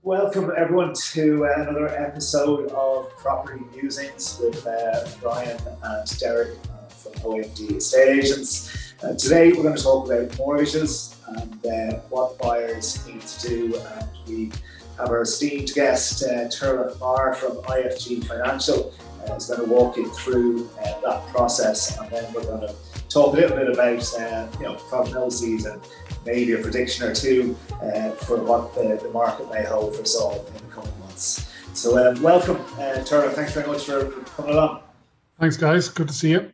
Welcome everyone to another episode of Property Musings with Brian and Derek from OMD Estate Agents. Today we're going to talk about mortgages and what buyers need to do, and we have our esteemed guest Turlough Meagher from IFG Financial is going to walk you through that process, and then we're going to talk a little bit about prognoses and maybe a prediction or two for what the market may hold for us all in the coming months. So welcome, Turlough. Thanks very much for coming along. Thanks, guys. Good to see you.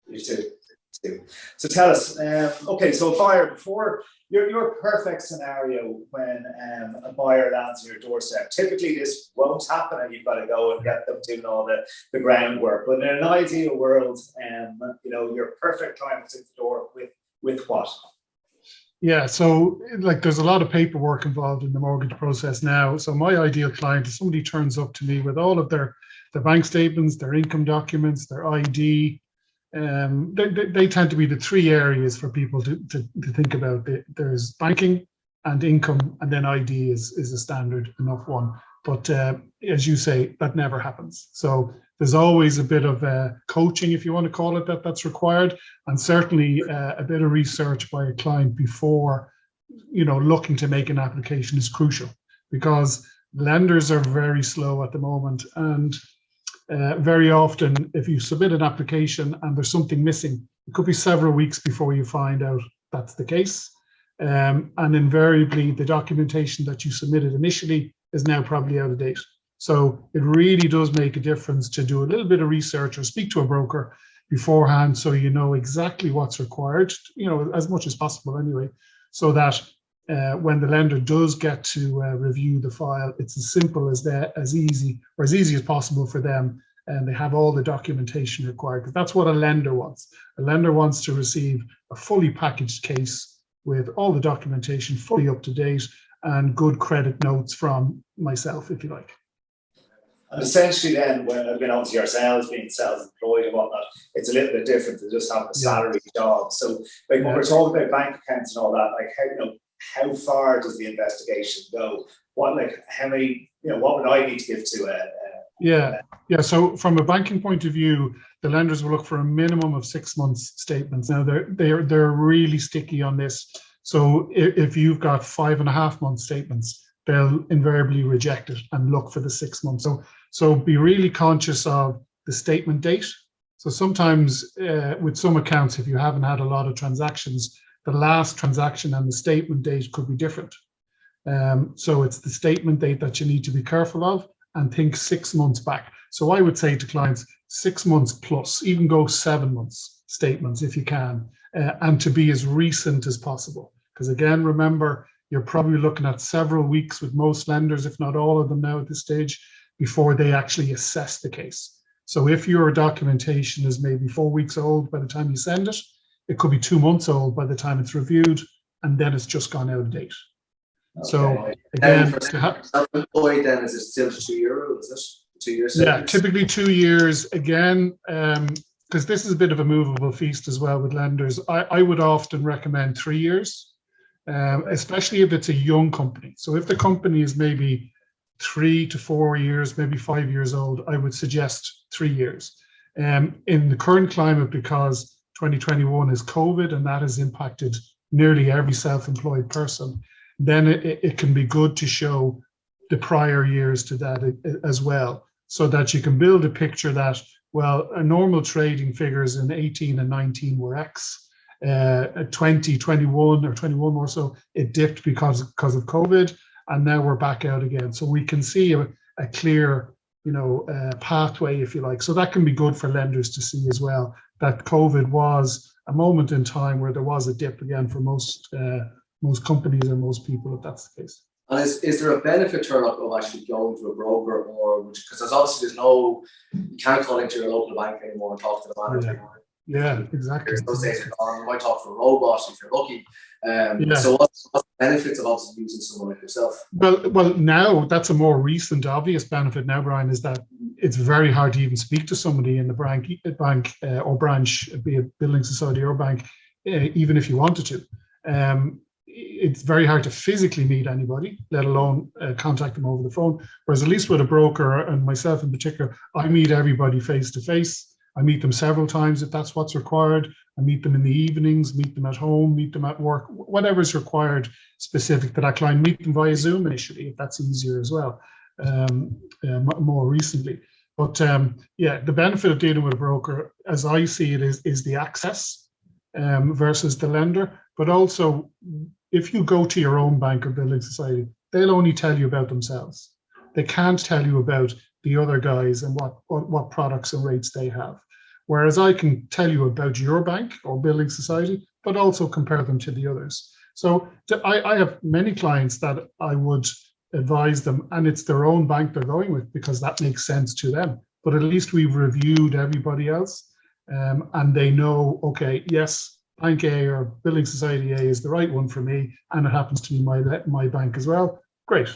You too. So tell us, okay, so a buyer, before your perfect scenario when a buyer lands on your doorstep. Typically this won't happen and you've got to go and get them doing all the groundwork. But in an ideal world, your perfect client is at the door with what? Yeah, so there's a lot of paperwork involved in the mortgage process now. So my ideal client is somebody turns up to me with all of their bank statements, their income documents, their ID. They tend to be the three areas for people to think about. There's banking and income, and then ID is a standard enough one. But as you say, that never happens. So there's always a bit of coaching, if you want to call it that's required, and certainly a bit of research by a client before looking to make an application is crucial, because lenders are very slow at the moment, and very often if you submit an application and there's something missing, it could be several weeks before you find out that's the case, and invariably the documentation that you submitted initially is now probably out of date. So it really does make a difference to do a little bit of research or speak to a broker beforehand, so you know exactly what's required, as much as possible anyway, so that when the lender does get to review the file, it's as simple as that, as easy as possible for them, and they have all the documentation required, because that's what a lender wants. A lender wants to receive a fully packaged case with all the documentation fully up to date and good credit notes from myself, if you like. And essentially then, when obviously ourselves being self-employed and whatnot, it's a little bit different to just having a salary job. So when we're talking about bank accounts and all that, how far does the investigation go? What would I need to give to Yeah. So from a banking point of view, the lenders will look for a minimum of 6 months statements. Now they're really sticky on this. So if you've got 5.5 month statements, they'll invariably reject it and look for the 6 months. So be really conscious of the statement date. So sometimes with some accounts, if you haven't had a lot of transactions, the last transaction and the statement date could be different. So it's the statement date that you need to be careful of, and think 6 months back. So I would say to clients, 6 months plus, even go 7 months statements if you can, and to be as recent as possible. Because again, remember, you're probably looking at several weeks with most lenders, if not all of them now at this stage, before they actually assess the case. So if your documentation is maybe 4 weeks old by the time you send it, it could be 2 months old by the time it's reviewed, and then it's just gone out of date. Okay. So again, for self-employed, then is it still €2? Is it 2 years? Yeah, typically 2 years. Again, because this is a bit of a movable feast as well with lenders, I would often recommend 3 years. Especially if it's a young company. So if the company is maybe 3 to 4 years, maybe 5 years old, I would suggest 3 years. In the current climate, because 2021 is COVID and that has impacted nearly every self-employed person, then it can be good to show the prior years to that as well, so that you can build a picture that, well, a normal trading figures in 18 and 19 were X. 2021 or 21 more so, it dipped because of COVID, and now we're back out again. So we can see a clear pathway, if you like. So that can be good for lenders to see as well, that COVID was a moment in time where there was a dip again for most companies and most people, if that's the case. And is there a benefit, Turlough, of actually going to a broker, or because you can't call into your local bank anymore and talk to the manager? Yeah, exactly. There's no days gone. You might talk to a robot if you're lucky. So what's the benefits of obviously using someone like yourself? Well, now that's a more recent, obvious benefit now, Brian, is that it's very hard to even speak to somebody in the bank or branch, be it building society or bank, even if you wanted to. it's very hard to physically meet anybody, let alone contact them over the phone. Whereas at least with a broker, and myself in particular, I meet everybody face to face. I meet them several times if that's what's required. I meet them in the evenings, meet them at home, meet them at work, whatever is required specific to that client. Meet them via Zoom initially, if that's easier as well, more recently. But yeah, the benefit of dealing with a broker, as I see it, is the access versus the lender. But also, if you go to your own bank or building society, they'll only tell you about themselves. They can't tell you about the other guys and what products and rates they have. Whereas I can tell you about your bank or building society, but also compare them to the others. So I have many clients that I would advise them, and it's their own bank they're going with because that makes sense to them. But at least we've reviewed everybody else, and they know, okay, yes, Bank A or Building Society A is the right one for me, and it happens to be my bank as well. Great.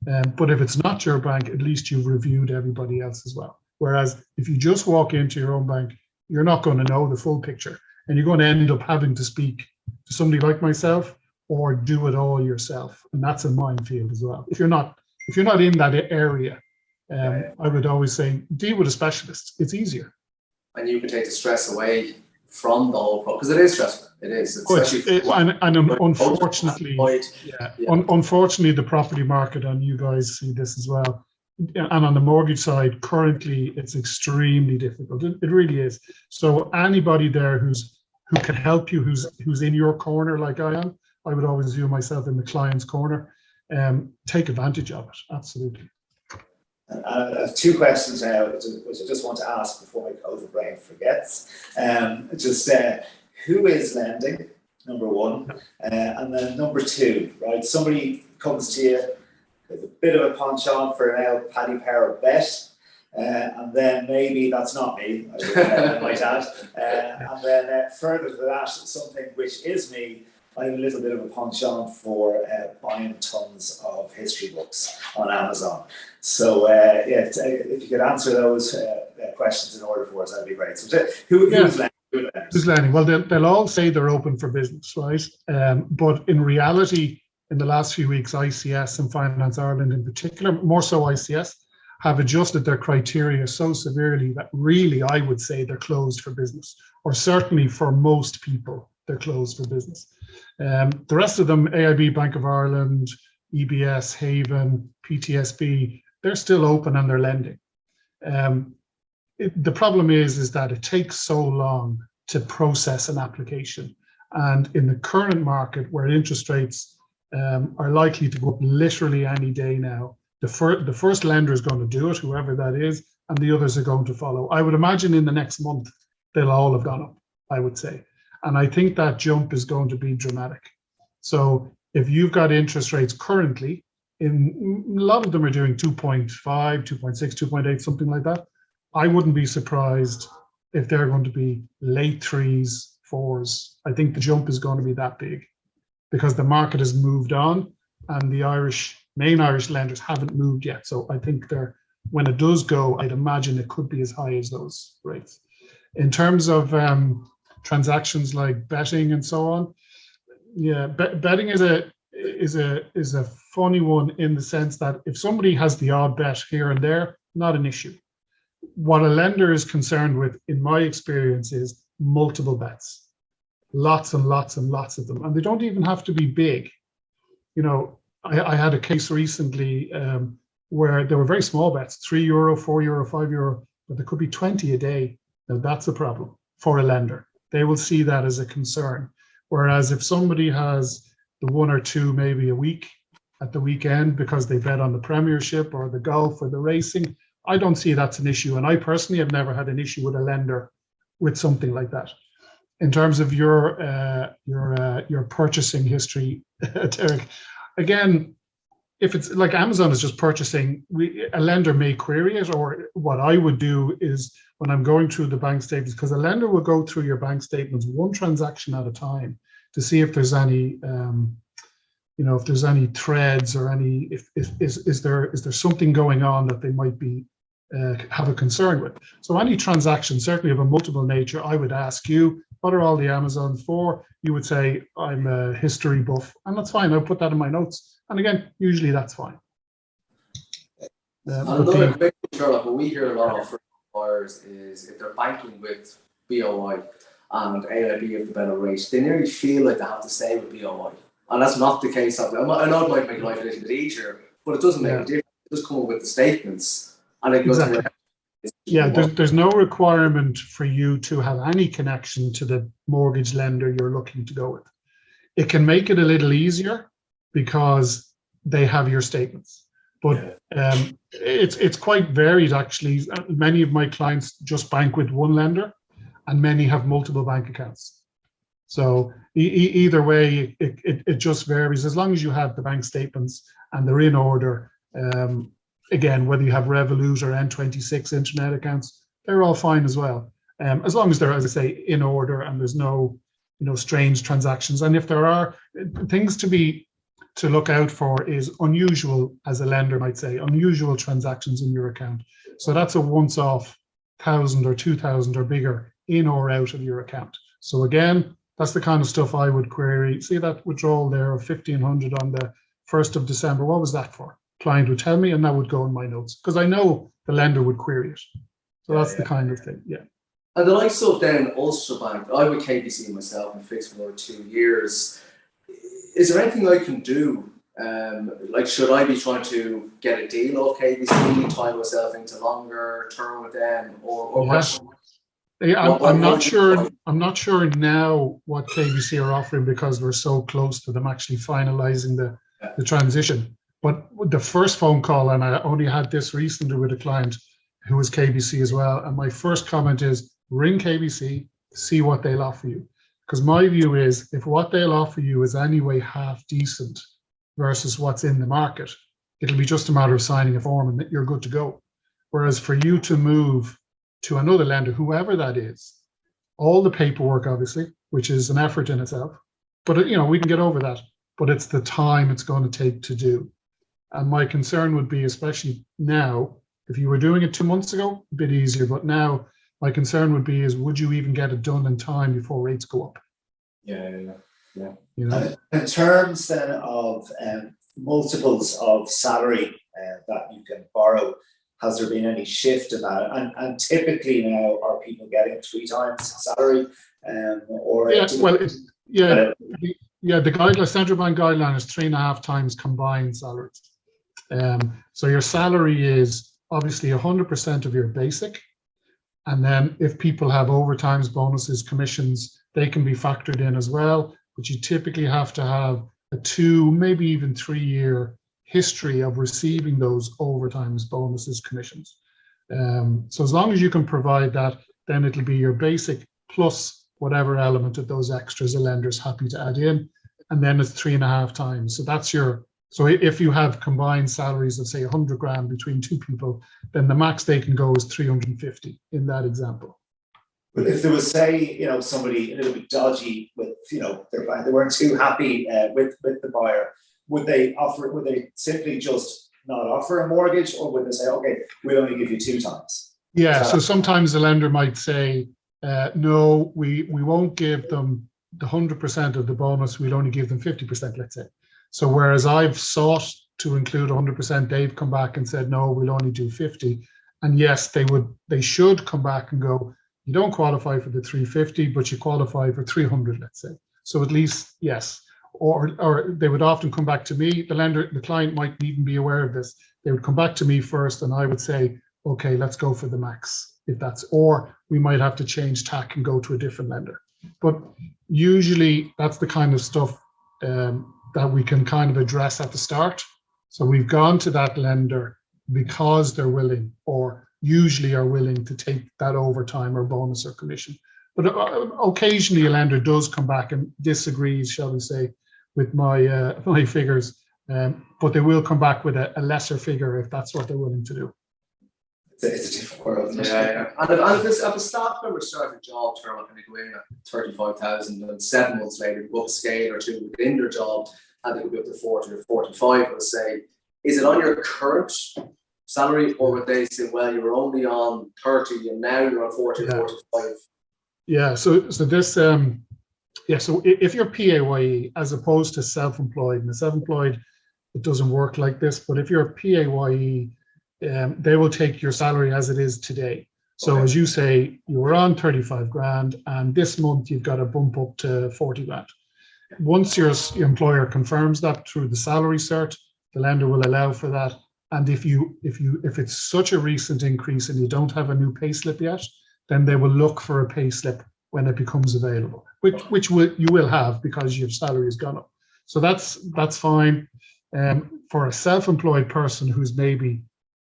But if it's not your bank, at least you've reviewed everybody else as well. Whereas if you just walk into your own bank, you're not going to know the full picture, and you're going to end up having to speak to somebody like myself or do it all yourself, and that's a minefield as well. If you're not in that area, I would always say deal with a specialist. It's easier, and you can take the stress away from the whole because it is stressful. It is, unfortunately, unfortunately, the property market, and you guys see this as well. And on the mortgage side, currently, it's extremely difficult. It really is. So anybody there who can help you, who's in your corner like I am, I would always view myself in the client's corner. Take advantage of it. Absolutely. I have two questions now, which I just want to ask before my COVID brain forgets. Who is lending? Number one, and then number two, right? Somebody comes to you with a bit of a penchant for an old Paddy Power bet, and then maybe that's not me, I might add, and then further to that, something which is me. I have a little bit of a penchant for buying tons of history books on Amazon. So if you could answer those questions in order for us, that'd be great. So who's lending? Who's lending? Well, they'll all say they're open for business, right? But in reality, in the last few weeks, ICS and Finance Ireland in particular, more so ICS, have adjusted their criteria so severely that really I would say they're closed for business, or certainly for most people, they're closed for business. The rest of them, AIB, Bank of Ireland, EBS, Haven, PTSB, they're still open and they're lending. The problem is that it takes so long to process an application. And in the current market where interest rates are likely to go up literally any day now, the first lender is going to do it, whoever that is, and the others are going to follow. I would imagine in the next month, they'll all have gone up, I would say. And I think that jump is going to be dramatic. So if you've got interest rates currently, a lot of them are doing 2.5, 2.6, 2.8, something like that. I wouldn't be surprised if they're going to be late 3s, 4s. I think the jump is going to be that big because the market has moved on and the main Irish lenders haven't moved yet. So I think when it does go, I'd imagine it could be as high as those rates. In terms of transactions like betting and so on, yeah, betting is a funny one in the sense that if somebody has the odd bet here and there, not an issue. What a lender is concerned with, in my experience, is multiple bets, lots and lots and lots of them, and they don't even have to be big. You know, I had a case recently where there were very small bets, €3, €4, €5, but there could be 20 a day. Now that's a problem for a lender. They will see that as a concern. Whereas if somebody has the 1 or 2 maybe a week at the weekend because they bet on the Premiership or the golf or the racing, I don't see that's an issue. And I personally have never had an issue with a lender with something like that. In terms of your purchasing history, Derek, again, if it's like Amazon is just purchasing, a lender may query it, or what I would do is when I'm going through the bank statements, because a lender will go through your bank statements one transaction at a time to see if there's any, if there's any threads or any, is there something going on that they might be have a concern with. So any transaction, certainly of a multiple nature, I would ask you, what are all the Amazons for? You would say, I'm a history buff, and that's fine. I'll put that in my notes. And again, usually that's fine. Another quick picture, like what we hear a lot of from buyers is if they're banking with BOI and AIB have the better rate, they nearly feel like they have to stay with BOI. And that's not the case. I know it might make life a little bit easier, but it doesn't make a difference. It just come up with the statements and it goes exactly. There's no requirement for you to have any connection to the mortgage lender you're looking to go with. It can make it a little easier because they have your statements. But it's quite varied, actually. Many of my clients just bank with one lender, and many have multiple bank accounts. So either way, it just varies. As long as you have the bank statements and they're in order, again, whether you have Revolut or N26 internet accounts, they're all fine as well. As long as they're, as I say, in order and there's no, strange transactions. And if there are things to look out for is unusual, as a lender might say, unusual transactions in your account. So that's a once-off 1,000 or 2,000 or bigger in or out of your account. So again, that's the kind of stuff I would query. See that withdrawal there of 1,500 on the 1st of December. What was that for? Client would tell me, and that would go in my notes because I know the lender would query it. So that's the kind of thing. Yeah. And the likes of then Ulster Bank, I with KBC myself and fixed for another 2 years. Is there anything I can do? Like, should I be trying to get a deal off KBC, tie myself into longer term with them, or yes. I'm not sure. I'm not sure now what KBC are offering because we're so close to them actually finalising the transition. But the first phone call, and I only had this recently with a client who was KBC as well, and my first comment is ring KBC, see what they'll offer you. Because my view is if what they'll offer you is anyway half decent versus what's in the market, it'll be just a matter of signing a form and you're good to go. Whereas for you to move to another lender, whoever that is, all the paperwork, obviously, which is an effort in itself, but we can get over that, but it's the time it's going to take to do. And my concern would be, especially now, if you were doing it 2 months ago, a bit easier, but now my concern would be is would you even get it done in time before rates go up? Yeah. In terms then of multiples of salary that you can borrow, has there been any shift in that? And typically now, are people getting 3 times salary? The guideline, central bank guideline is 3.5 times combined salaries. So your salary is obviously 100% of your basic. And then if people have overtimes, bonuses, commissions, they can be factored in as well. But you typically have to have a 2, maybe even 3 year history of receiving those overtimes, bonuses, commissions. So as long as you can provide that, then it'll be your basic plus whatever element of those extras a lender's happy to add in. And then it's 3.5 times. So if you have combined salaries of say 100 grand between 2 people, then the max they can go is 350 in that example. But if there was, say, somebody a little bit dodgy with, they weren't too happy with the buyer, would they simply just not offer a mortgage, or would they say, okay, we'll only give you 2 times? Yeah, so sometimes the lender might say, no, we won't give them the 100% of the bonus, we'll only give them 50%, let's say. So whereas I've sought to include 100%, they've come back and said, no, we'll only do 50. And yes, they should come back and go, you don't qualify for the 350, but you qualify for 300, let's say. So at least, yes. Or they would often come back to me. The client might even be aware of this. They would come back to me first and I would say, okay, let's go for the max or we might have to change tack and go to a different lender. But usually that's the kind of stuff that we can kind of address at the start. So we've gone to that lender because they're willing or usually are willing to take that overtime or bonus or commission. But occasionally a lender does come back and disagrees, shall we say, with my figures, but they will come back with a lesser figure if that's what they're willing to do. It's a different world. Yeah. And if a staff member starts a job term, and they go in at 35,000 and 7 months later go up a scale or 2 within their job and they could be up to 40 or 45, let's say, is it on your current salary, or would they say, well, you were only on 30 and now you're on 40 or 45? Yeah. So this yeah. So if you're PAYE as opposed to self-employed, and the self-employed, it doesn't work like this. But if you're PAYE, they will take your salary as it is today. So as you say, you were on 35 grand, and this month you've got to bump up to 40 grand. Once your employer confirms that through the salary cert, the lender will allow for that. And if it's such a recent increase and you don't have a new pay slip yet, then they will look for a pay slip when it becomes available, which you will have because your salary has gone up. So that's fine. For a self-employed person who's maybe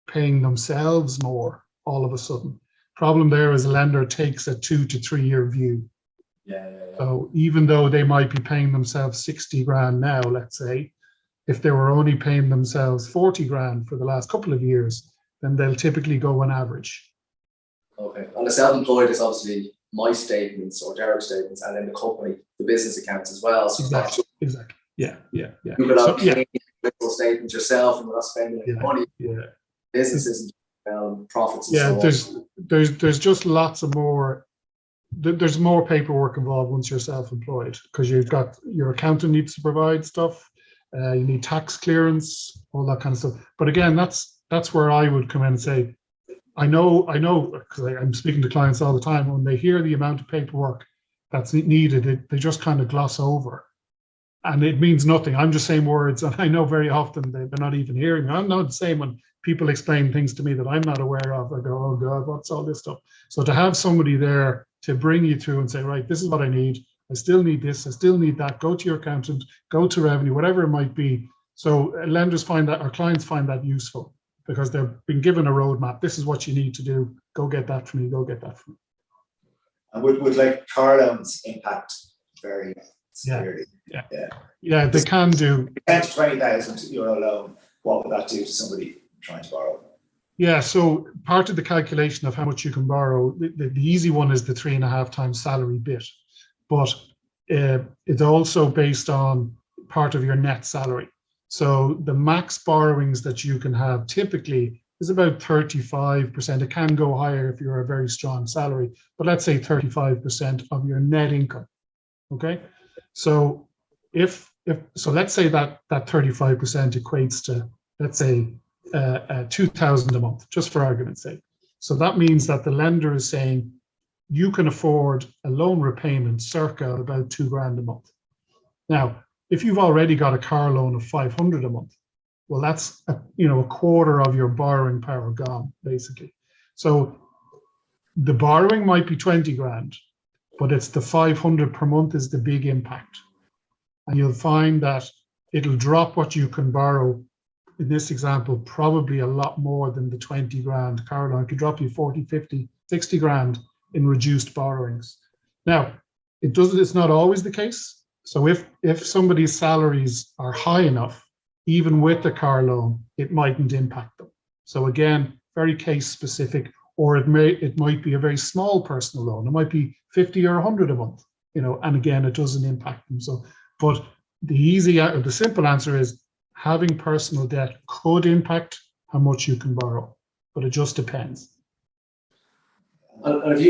paying themselves more all of a sudden, problem there is a lender takes a 2 to 3 year view. Yeah. So even though they might be paying themselves 60 grand now, let's say, if they were only paying themselves 40 grand for the last couple of years, then they'll typically go on average. Okay. And the self-employed is obviously my statements or Derek's statements, and then the company, the business accounts as well. So Exactly. Yeah. You could have clean statements yourself, and we're not spending any money. Yeah. Businesses and profits. And so there's just lots of more. There's more paperwork involved once you're self-employed because you've got your accountant needs to provide stuff. You need tax clearance, all that kind of stuff. But again, that's where I would come in and say, I know, because I'm speaking to clients all the time. When they hear the amount of paperwork that's needed, they just kind of gloss over, and it means nothing. I'm just saying words, and I know very often they're not even hearing me. I'm not the same when people explain things to me that I'm not aware of. I go, oh God, what's all this stuff? So to have somebody there to bring you through and say, right, this is what I need. I still need this. I still need that. Go to your accountant, go to revenue, whatever it might be. So lenders find that, our clients find that useful because they've been given a roadmap. This is what you need to do. Go get that for me. Go get that for me. And would like car loans impact very severely? Yeah, they can do. 10 to 20,000 euro loan, what would that do to somebody trying to borrow? Yeah, so part of the calculation of how much you can borrow, the easy one is the 3.5 times salary bit, but it's also based on part of your net salary. So the max borrowings that you can have typically is about 35%. It can go higher if you're a very strong salary, but let's say 35% of your net income. Okay, so so let's say that 35% equates to, let's say, 2,000 a month, just for argument's sake. So that means that the lender is saying you can afford a loan repayment circa about 2 grand a month. Now, if you've already got a car loan of 500 a month, well, that's a quarter of your borrowing power gone, basically. So the borrowing might be 20 grand, but it's the 500 per month is the big impact. And you'll find that it'll drop what you can borrow. In this example, probably a lot more than the 20 grand car loan. It could drop you 40, 50, 60 grand in reduced borrowings. Now, it's not always the case. So if somebody's salaries are high enough, even with the car loan, it mightn't impact them. So again, very case specific, or it might be a very small personal loan. It might be 50 or 100 a month, and again, it doesn't impact them. So, but the simple answer is, having personal debt could impact how much you can borrow, but it just depends. And have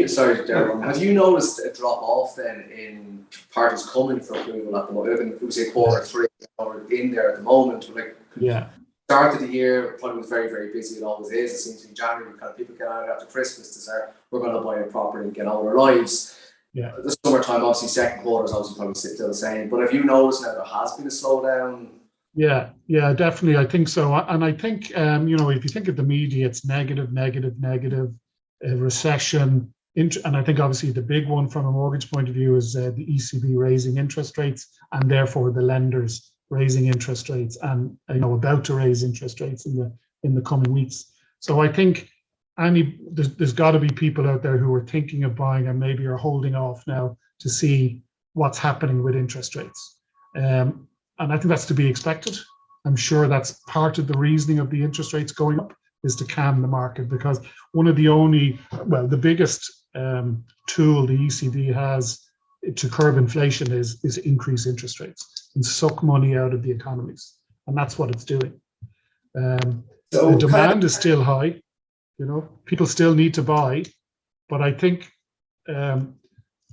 you noticed a drop off then in parties coming for approval at the moment? We say quarter three or in there at the moment. Start of the year probably was very, very busy. It always is. It seems to be January, kind of people get out after Christmas to say we're going to buy a property and get on with our lives. Yeah. The summertime, obviously, second quarter is obviously probably still the same. But have you noticed now there has been a slowdown? Yeah, definitely. I think so. And I think, if you think of the media, it's negative, recession. And I think obviously the big one from a mortgage point of view is the ECB raising interest rates, and therefore the lenders raising interest rates and, about to raise interest rates in the coming weeks. So I think there's got to be people out there who are thinking of buying and maybe are holding off now to see what's happening with interest rates. And I think that's to be expected. I'm sure that's part of the reasoning of the interest rates going up, is to calm the market, because one of the biggest tool the ECB has to curb inflation is increase interest rates and suck money out of the economies. And that's what it's doing. The demand is still high, people still need to buy, but I think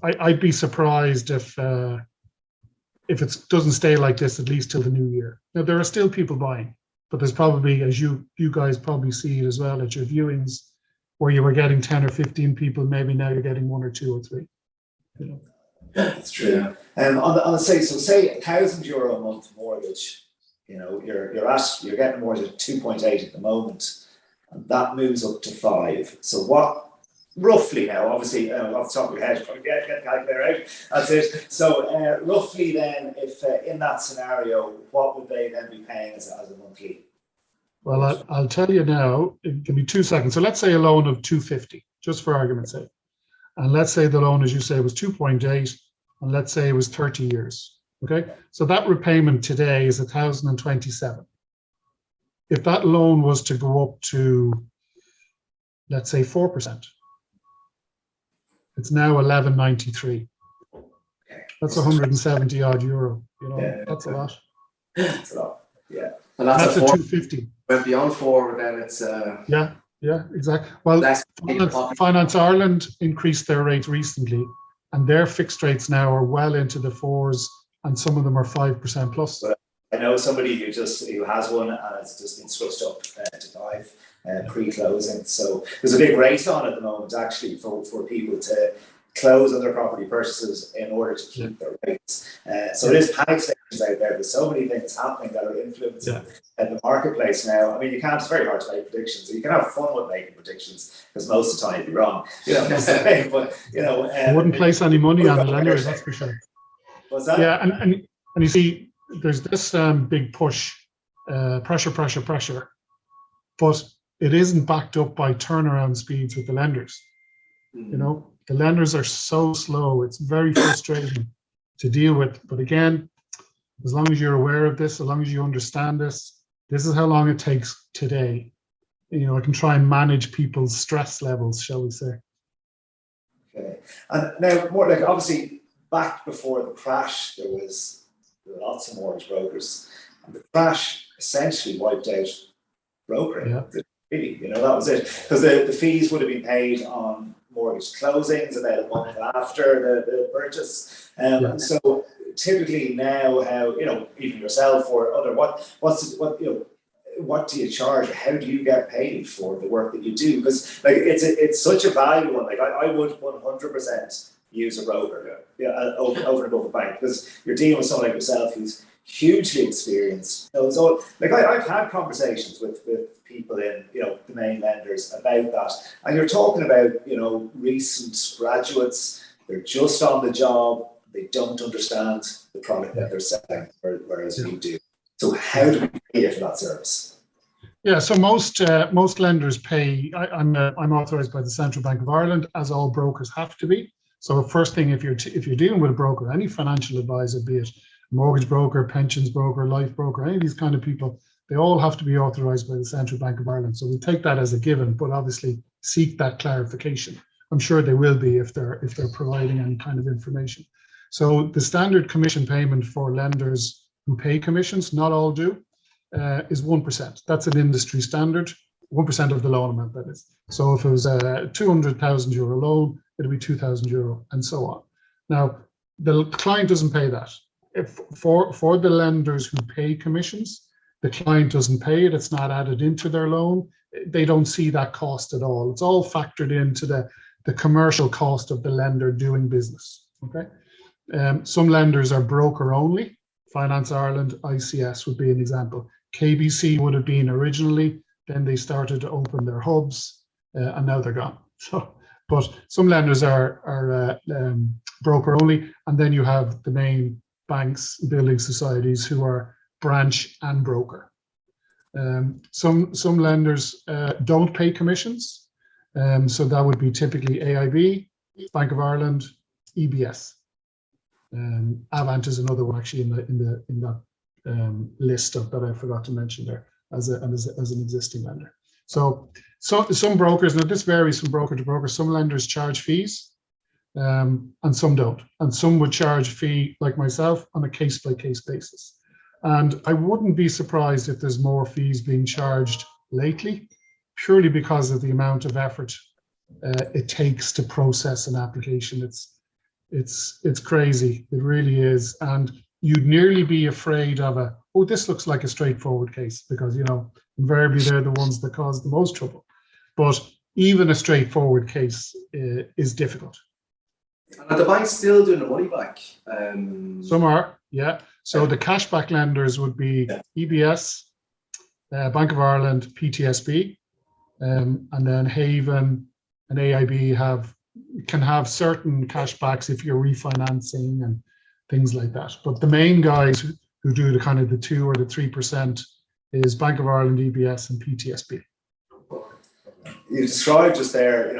I'd be surprised if it doesn't stay like this at least till the new year. Now there are still people buying, but there's probably, as you guys probably see it as well at your viewings, where you were getting 10 or 15 people, maybe now you're getting 1 or 2 or 3. You know. That's true. On the say €1,000 a month mortgage, you know, you're getting more than 2.8 at the moment, and that moves up to 5. So what? Roughly now, obviously, off the top of your head, probably get the calculator out. That's it. So roughly then, if in that scenario, what would they then be paying as a monthly? Well, I'll tell you now. Give me 2 seconds. So let's say a loan of 250, just for argument's sake, and let's say the loan, as you say, was 2.8, and let's say it was 30 years. Okay, so that repayment today is 1,027. If that loan was to go up to, let's say, 4%. It's now 1193. That's 170 odd euro. You know, Yeah. that's a lot. That's a lot. Yeah. And that's a a 250. went beyond 4, then it's Yeah, exactly. Well, less. Finance Ireland increased their rates recently, and their fixed rates now are well into the 4s, and some of them are 5% plus. I know somebody who has one, and it's just been switched up to 5 pre-closing. So there's a big race on at the moment, actually, for people to close on their property purchases in order to keep their rates. So it is panic stations out there. There's so many things happening that are influencing the marketplace now. I mean, it's very hard to make predictions. You can have fun with making predictions because most of the time you'll be wrong. You know, but you know, I wouldn't place any money on the lenders, that's for sure. What's that? Yeah, and you see, there's this big push, pressure, but it isn't backed up by turnaround speeds with the lenders. You know, the lenders are so slow. It's very frustrating to deal with. But again, as long as you're aware of this, as long as you understand this, this is how long it takes today. You know, I can try and manage people's stress levels, shall we say. Okay. And now, more like, obviously, back before the crash, there were lots of mortgage brokers, and the crash essentially wiped out brokering. Yeah. Really, you know, that was it, because the fees would have been paid on mortgage closings about a month after the purchase. So typically now, how, you know, even yourself or other, what do you charge? How do you get paid for the work that you do? Because like it's such a valuable one. Like I would 100% use a broker, over and above a bank, because you're dealing with someone like yourself who's hugely experienced. So like I've had conversations with people in, you know, the main lenders about that, and you're talking about, you know, recent graduates. They're just on the job. They don't understand the product that they're selling, whereas you do. So how do we pay you for that service? Yeah, so most lenders pay. I'm authorised by the Central Bank of Ireland, as all brokers have to be. So first thing, if you're dealing with a broker, any financial advisor, be it mortgage broker, pensions broker, life broker, any of these kind of people, they all have to be authorised by the Central Bank of Ireland. So we take that as a given, but obviously seek that clarification. I'm sure they will be if they're providing any kind of information. So the standard commission payment for lenders who pay commissions, not all do, is 1%. That's an industry standard, 1% of the loan amount, that is. So if it was a €200,000 loan, it'll be €2,000, and so on. Now, the client doesn't pay that. If for the lenders who pay commissions, the client doesn't pay it. It's not added into their loan. They don't see that cost at all. It's all factored into the commercial cost of the lender doing business. Okay. Some lenders are broker only. Finance Ireland, ICS would be an example. KBC would have been originally. Then they started to open their hubs, and now they're gone. So, but some lenders are broker only, and then you have the main banks, building societies, who are branch and broker. Some lenders don't pay commissions, so that would be typically AIB, Bank of Ireland, EBS. Avant is another one actually in that list that I forgot to mention there as an existing lender. So some brokers, now this varies from broker to broker. Some lenders charge fees, and some don't, and some would charge a fee, like myself, on a case-by-case basis. And I wouldn't be surprised if there's more fees being charged lately, purely because of the amount of effort it takes to process an application. It's crazy. It really is. And you'd nearly be afraid of this looks like a straightforward case, because, invariably they're the ones that cause the most trouble. But even a straightforward case is difficult. And are the banks still doing the money back? Some are, yeah. So the cashback lenders would be EBS, Bank of Ireland, PTSB, and then Haven and AIB can have certain cashbacks if you're refinancing and things like that. But the main guys who do the kind of the 2 or the 3% is Bank of Ireland, EBS, and PTSB. You described just there,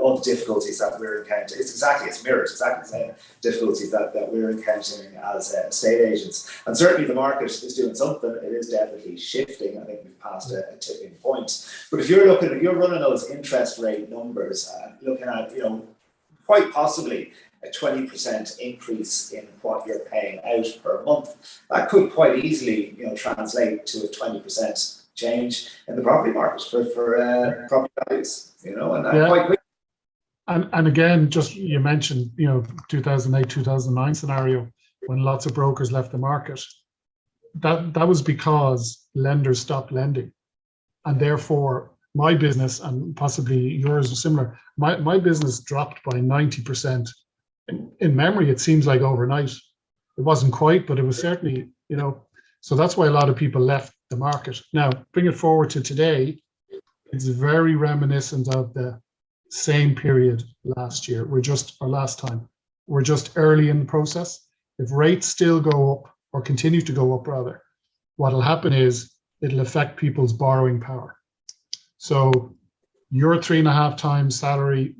all the difficulties that we're encountering. It's mirrors, exactly the same difficulties that we're encountering as estate agents. And certainly the market is doing something. It is definitely shifting. I think we've passed a tipping point. But if you're running those interest rate numbers, looking at, quite possibly a 20% increase in what you're paying out per month, that could quite easily, translate to a 20% change in the property market for property values, quite quick. And again, just you mentioned, 2008, 2009 scenario when lots of brokers left the market. That was because lenders stopped lending, and therefore my business, and possibly yours are similar. My business dropped by 90%. In memory, it seems like overnight. It wasn't quite, but it was certainly, So that's why a lot of people left the market. Now, bring it forward to today, it's very reminiscent of the same period last year. Last time. We're just early in the process. If rates still go up, or continue to go up rather, what'll happen is it'll affect people's borrowing power. So your 3.5 times salary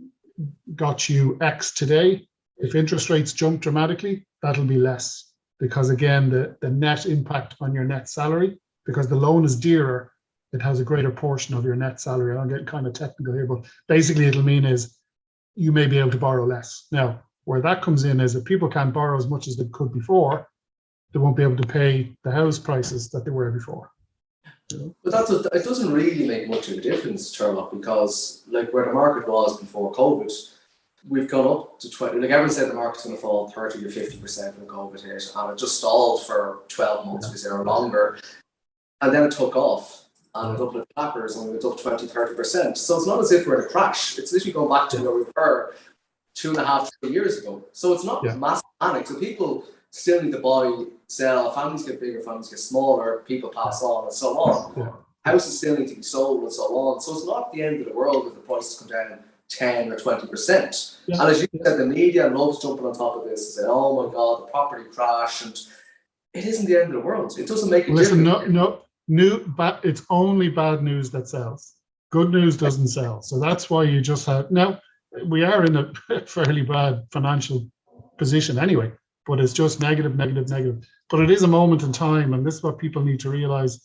got you X today. If interest rates jump dramatically, that'll be less, because again, the net impact on your net salary, because the loan is dearer, it has a greater portion of your net salary. I'm getting kind of technical here, but basically it'll mean is you may be able to borrow less. Now, where that comes in is if people can't borrow as much as they could before, they won't be able to pay the house prices that they were before. But it doesn't really make much of a difference, Turlough, because like where the market was before COVID, we've gone up to 20. Like everyone said, the market's going to fall 30 to 50% when COVID hit, and it just stalled for 12 months or longer, and then it took off. And a couple of clappers, and we went up 20, 30%. So it's not as if we're in a crash. It's literally going back to where we were 2.5, 3 years ago. So it's not massive panic. So people still need to buy, sell. Families get bigger, families get smaller. People pass on, and so on. Houses still need to be sold, and so on. So it's not the end of the world if the prices come down 10 or 20%. And as you said, the media loves jumping on top of this and saying, "Oh my God, the property crash," and it isn't the end of the world. It doesn't make a difference. It's only bad news that sells. Good news doesn't sell. So that's why you just have, now we are in a fairly bad financial position anyway, but it's just negative. But it is a moment in time, and this is what people need to realize.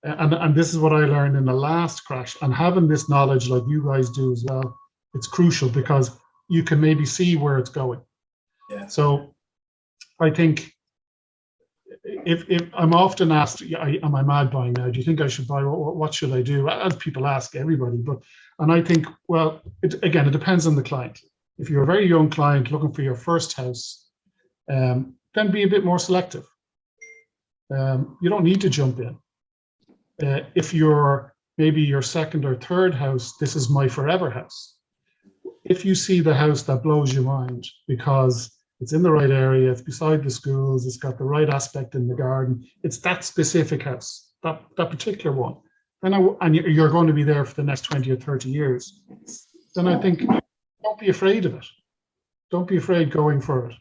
And this is what I learned in the last crash, and having this knowledge like you guys do as well, it's crucial because you can maybe see where it's going. So I think if I'm often asked, am I mad buying now? Do you think I should buy? What should I do? As people ask everybody, and I think, well, it depends on the client. If you're a very young client looking for your first house, then be a bit more selective. You don't need to jump in. If you're maybe your second or third house, this is my forever house. If you see the house that blows your mind because it's in the right area, it's beside the schools, it's got the right aspect in the garden, it's that specific house, that particular one, and you're going to be there for the next 20 or 30 years, then I think don't be afraid of it. Don't be afraid going for it.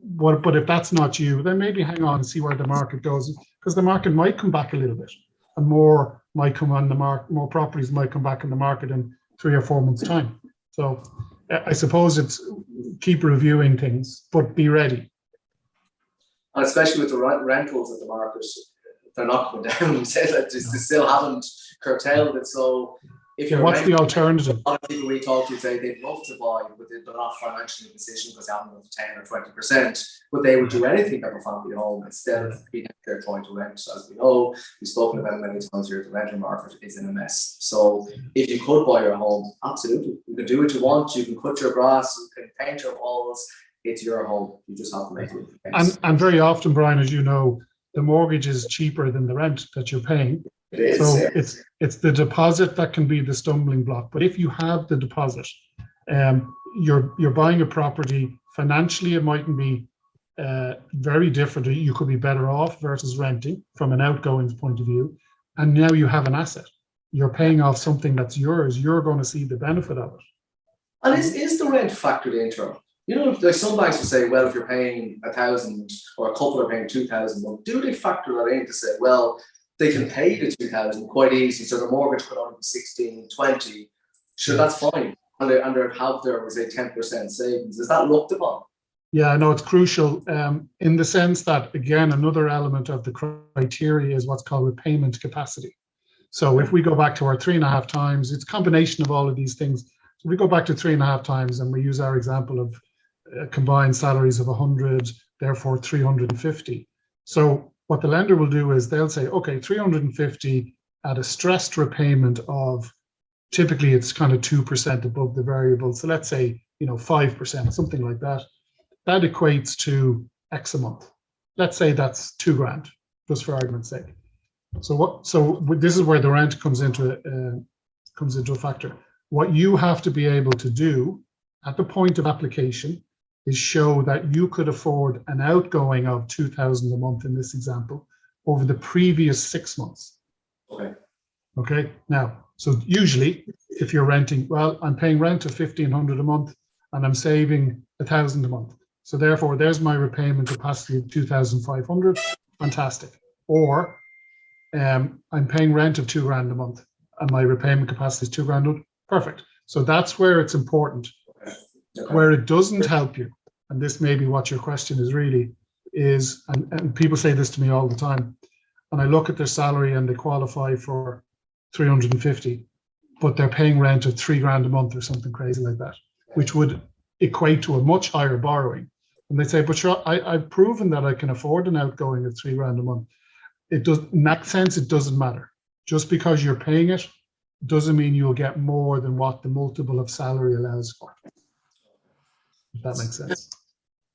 But if that's not you, then maybe hang on and see where the market goes, because the market might come back a little bit, and more might come on the market, more properties might come back in the market in 3 or 4 months' time. So I suppose it's keep reviewing things, but be ready. And especially with the rentals at the market, they're not coming down. They still haven't curtailed it. So if you're what's the alternative? a lot of people we talk to say they'd love to buy, but they're not financially in a position because they haven't enough 10 or 20%. But they would do anything of a family home instead of being out there trying to rent. As we know, we've spoken about many times here, the rental market is in a mess. So if you could buy your home, absolutely, you can do what you want. You can cut your grass, you can paint your walls. It's your home. You just have to make it. And very often, Brian, as you know, the mortgage is cheaper than the rent that you're paying. It is, so yeah. it's the deposit that can be the stumbling block. But if you have the deposit, you're buying a property. Financially, it mightn't be very different. You could be better off versus renting from an outgoings point of view. And now you have an asset. You're paying off something that's yours. You're going to see the benefit of it. And is the rent factored into it? You know, like some banks will say, well, if you're paying 1,000 or a couple are paying 2,000, well, do they factor that in to say, well, they can pay the 2,000 quite easy, so the mortgage could only be 16, 20. Sure, that's fine. And they have their, say, 10% savings. Is that looked upon? Yeah, no, it's crucial in the sense that, again, another element of the criteria is what's called repayment capacity. So if we go back to our 3.5 times, it's a combination of all of these things. So we go back to 3.5 times and we use our example of combined salaries of 100, therefore 350. So what the lender will do is they'll say, okay, 350 at a stressed repayment of, typically it's kind of 2% above the variable. So let's say, 5%, something like that. That equates to X a month. Let's say that's $2,000, just for argument's sake. So this is where the rent comes into a factor. What you have to be able to do at the point of application is show that you could afford an outgoing of $2,000 a month in this example over the previous 6 months. Okay. Now, so usually if you're renting, well, I'm paying rent of $1,500 a month and I'm saving $1,000 a month. So therefore, there's my repayment capacity of 2,500. Fantastic. Or I'm paying rent of $2,000 a month and my repayment capacity is $2,000. Perfect. So that's where it's important. Where it doesn't help you, and this may be what your question is really, is, and people say this to me all the time, and I look at their salary and they qualify for 350, but they're paying rent of $3,000 a month or something crazy like that, which would equate to a much higher borrowing. And they say, but sure, I've proven that I can afford an outgoing of $3,000 a month. It does, in that sense, it doesn't matter. Just because you're paying it doesn't mean you'll get more than what the multiple of salary allows for. If that makes sense.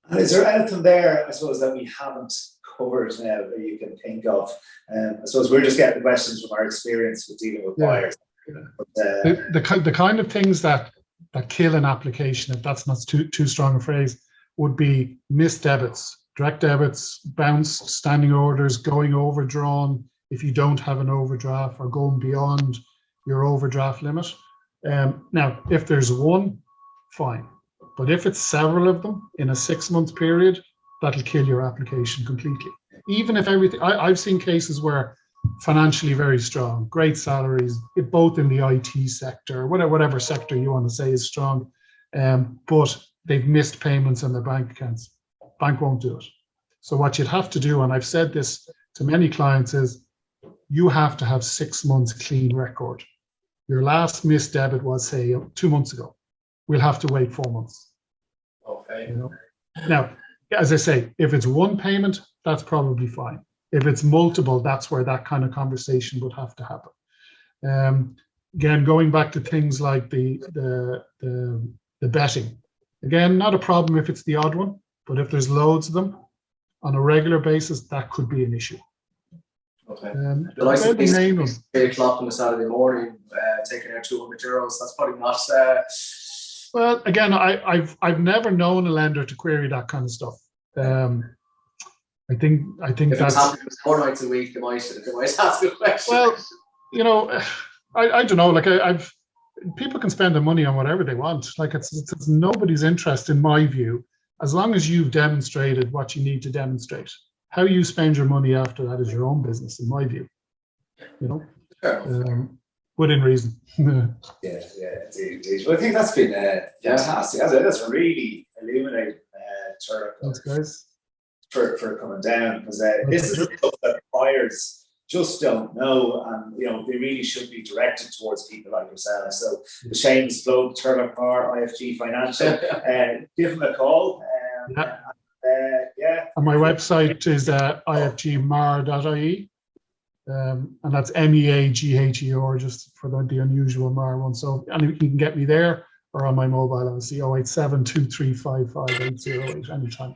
And is there anything there, I suppose, that we haven't covered now that you can think of? I suppose we're just getting questions from our experience with dealing with buyers. But, the kind of things that kill an application, if that's not too strong a phrase, would be missed debits, direct debits, bounced standing orders, going overdrawn if you don't have an overdraft, or going beyond your overdraft limit. Now, if there's one, fine. But if it's several of them in a 6-month period, that'll kill your application completely. Even if everything, I've seen cases where financially very strong, great salaries, both in the IT sector, whatever sector you want to say is strong, but they've missed payments on their bank accounts. Bank won't do it. So what you'd have to do, and I've said this to many clients, is you have to have 6 months clean record. Your last missed debit was, say, 2 months ago. We'll have to wait 4 months. Okay. Now, as I say, if it's one payment, that's probably fine. If it's multiple, that's where that kind of conversation would have to happen. Again, going back to things like the betting. Again, not a problem if it's the odd one, but if there's loads of them on a regular basis, that could be an issue. Okay. The likes of 8 o'clock on a Saturday morning, taking out €200, that's probably not. Well, again, I've never known a lender to query that kind of stuff. I think if that's it's happening 4 nights a week, they might ask a question. Well, I don't know. Like I've people can spend their money on whatever they want. Like it's nobody's interest, in my view, as long as you've demonstrated what you need to demonstrate. How you spend your money after that is your own business, in my view. Within reason. Yeah, indeed. Well, I think that's been fantastic. That's really illuminating, Thanks, guys. for coming down, because this is the stuff that buyers just don't know, and they really should be directed towards people like yourselves. So the shameless plug, Turlough Meagher, IFG Financial, give them a call. And my website is ifgmar.ie. And that's MEAGHER, just for the unusual MAR one. So, and you can get me there or on my mobile, obviously, 087 2355808 anytime.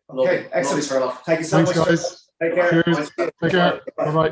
Okay, excellent. Turlough. Thank you so Thanks, much. guys. Take care. Cheers. Take care. Bye-bye.